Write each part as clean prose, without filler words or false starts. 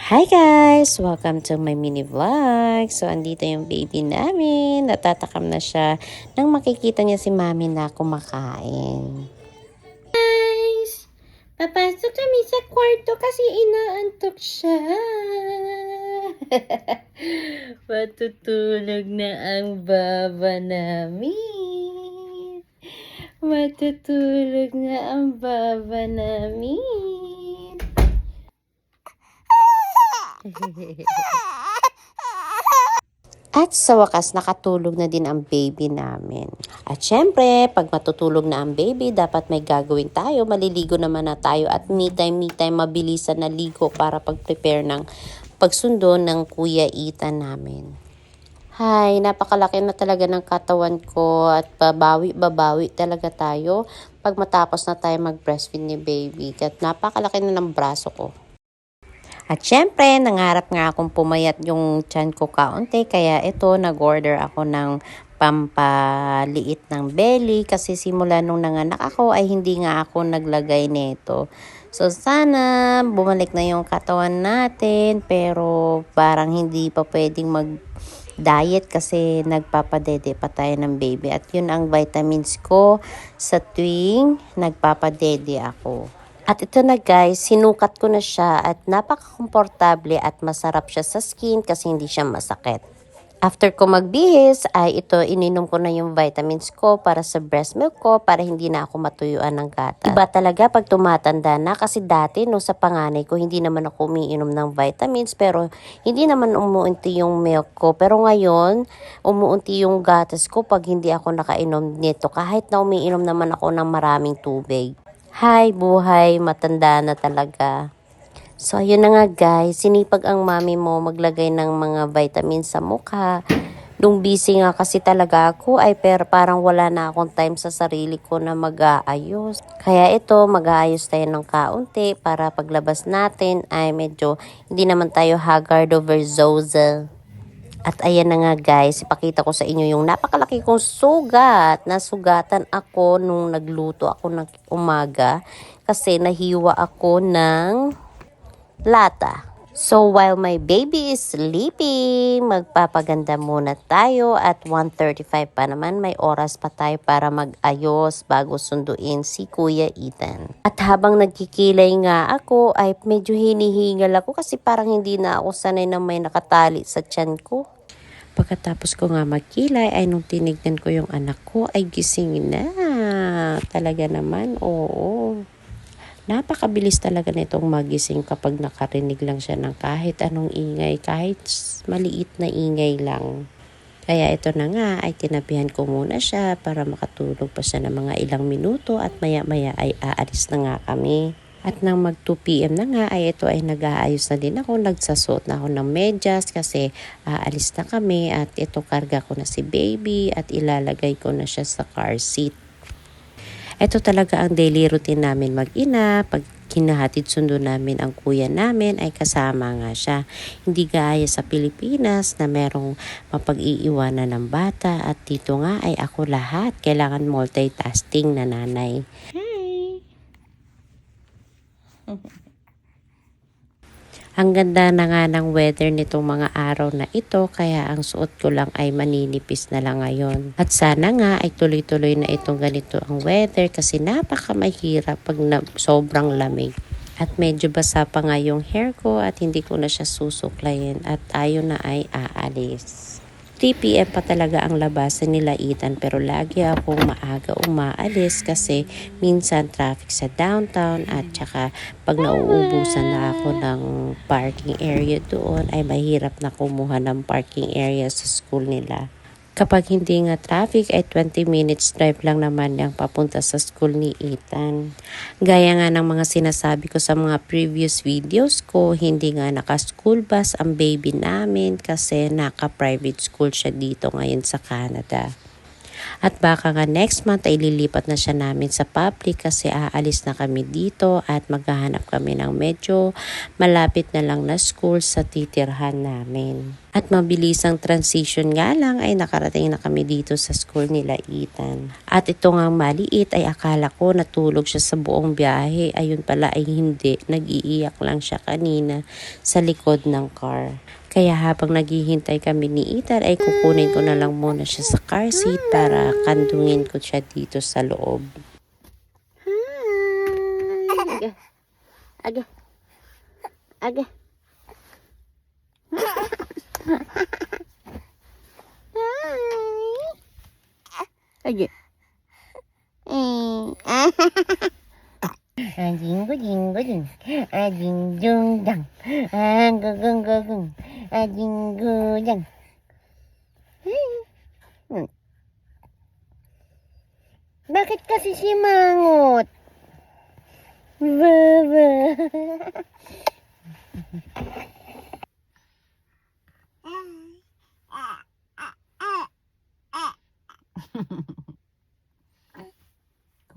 Hi guys! Welcome to my mini vlog. So, andito yung baby namin. Natatakam na siya nang makikita niya si mami na kumakain. Guys! Papasok kami sa kwarto kasi inaantok siya. Matutulog na ang baba namin. Matutulog na ang baba namin. At sa wakas, nakatulog na din ang baby namin. At syempre, pag matutulog na ang baby, dapat may gagawin tayo. Maliligo naman na tayo at me time, mabilisan na ligo para pag-prepare ng pagsundo ng Kuya Ethan namin. Hi, napakalaki na talaga ng katawan ko at babawi talaga tayo pag matapos na tayo mag-breastfeed ni baby. At napakalaki na ng braso ko. At syempre, nangarap nga akong pumayat yung tiyan ko kaunti. Kaya ito, nag-order ako ng pampaliit ng belly. Kasi simula nung nanganak ako ay hindi nga ako naglagay nito. So sana bumalik na yung katawan natin. Pero parang hindi pa pwedeng mag-diet kasi nagpapadede pa tayo ng baby. At yun ang vitamins ko sa tuwing nagpapadede ako. At ito na guys, sinukat ko na siya at napaka-komportable at masarap siya sa skin kasi hindi siya masakit. After ko magbihis, ay ito ininom ko na yung vitamins ko para sa breast milk ko para hindi na ako matuyuan ng gata. Iba talaga pag tumatanda na kasi dati no sa panganay ko hindi naman ako umiinom ng vitamins pero hindi naman umuunti yung milk ko. Pero ngayon, umuunti yung gatas ko pag hindi ako nakainom nito kahit na umiinom naman ako ng maraming tubig. Hi, buhay, matanda na talaga. So, ayun na nga guys, sinipag ang mami mo maglagay ng mga vitamins sa mukha. Nung busy nga kasi talaga ako ay parang wala na akong time sa sarili ko na mag-aayos. Kaya ito, mag-aayos tayo ng kaunti para paglabas natin ay medyo hindi naman tayo haggard over zoza. At ayan na nga guys, ipakita ko sa inyo yung napakalaki kong sugat. Nasugatan ako nung nagluto ako ng umaga kasi nahiwa ako ng lata. So while my baby is sleeping, magpapaganda muna tayo at 1:35 pa naman may oras pa tayo para mag-ayos bago sunduin si Kuya Ethan. At habang nagkikilay nga ako ay medyo hinihingal ako kasi parang hindi na ako sanay na may nakatali sa tiyan ko. Pagkatapos ko nga magkilay ay nung tinignan ko yung anak ko ay gising na. Talaga naman, oo. Napakabilis talaga nitong magising kapag nakarinig lang siya ng kahit anong ingay, kahit maliit na ingay lang. Kaya ito na nga ay tinabihan ko muna siya para makatulog pa siya ng mga ilang minuto at maya-maya ay aalis na nga kami. At nang mag 2 PM na nga ay ito ay nag-aayos na din ako. Nagsasuot na ako ng medyas kasi aalis na kami at ito karga ko na si baby at ilalagay ko na siya sa car seat. Ito talaga ang daily routine namin mag-ina. Pag kinahatid sundo namin ang kuya namin ay kasama nga siya. Hindi gaya sa Pilipinas na merong mapag-iiwanan ng bata at dito nga ay ako lahat. Kailangan multitasking na nanay. Ang ganda na nga ng weather nitong mga araw na ito kaya ang suot ko lang ay maninipis na lang ngayon. At sana nga ay tuloy-tuloy na itong ganito ang weather kasi napakamahirap pag sobrang lamig. At medyo basa pa nga yung hair ko at hindi ko na siya susuklayin at tayo na ay aalis. 3 PM pa talaga ang labasan nila Ethan pero lagi akong maaga umaalis kasi minsan traffic sa downtown at saka pag nauubusan na ako ng parking area doon ay mahirap na kumuha ng parking area sa school nila. Kapag hindi nga traffic ay 20 minutes drive lang naman yung papunta sa school ni Ethan. Gaya nga ng mga sinasabi ko sa mga previous videos ko, hindi nga naka-school bus ang baby namin kasi naka-private school siya dito ngayon sa Canada. At baka nga next month ay lilipat na siya namin sa public kasi aalis na kami dito at maghahanap kami ng medyo malapit na lang na school sa titirhan namin. At mabilisang transition nga lang ay nakarating na kami dito sa school nila Ethan. At ito nga maliit ay akala ko natulog siya sa buong biyahe. Ayun pala ay hindi. Nag-iiyak lang siya kanina sa likod ng car. Kaya habang naghihintay kami ni Ethan ay kukunin ko na lang muna siya sa car seat para kandungin ko siya dito sa loob. Aga. Aga. Aga. Jingo jingo jing. Jing jung jang. Gagung gagung. Jingo jang. Bakit kasi simangot? Baba.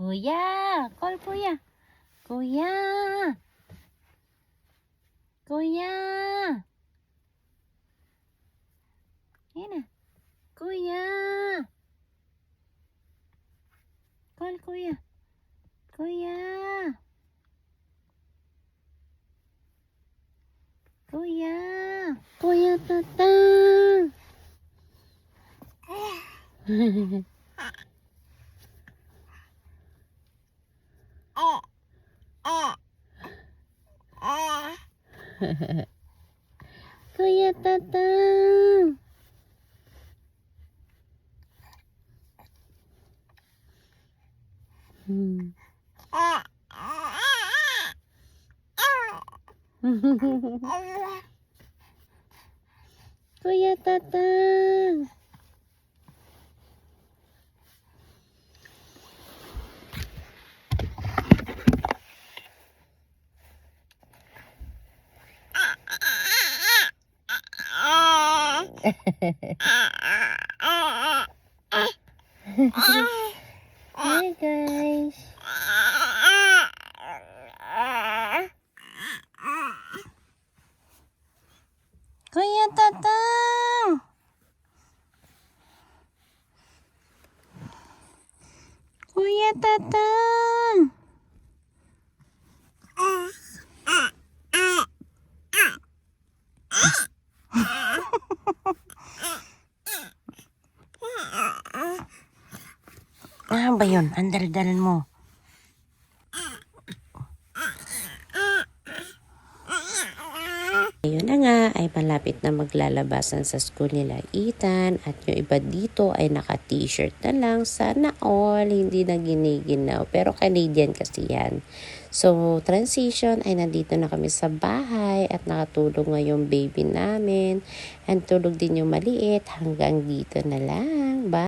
Kuya, call kuya. Kuya. Kuya. Yan na. Kuya. Call kuya. Kuya. Kuya. Kuya Tatang. Kuya Tatang. Kuya Tatang. Hi guys. Kuya Tatang. Kuya Tatang. Ano ba yun? Ang dal-dalan mo. Ayun na nga, ay malapit na maglalabasan sa school nila Ethan at yung iba dito ay naka-t-shirt na lang. Sana all, hindi na giniginaw. Pero Canadian kasi yan. So, transition ay nandito na kami sa bahay at nakatulog nga yung baby namin. And tulog din yung maliit hanggang dito na lang.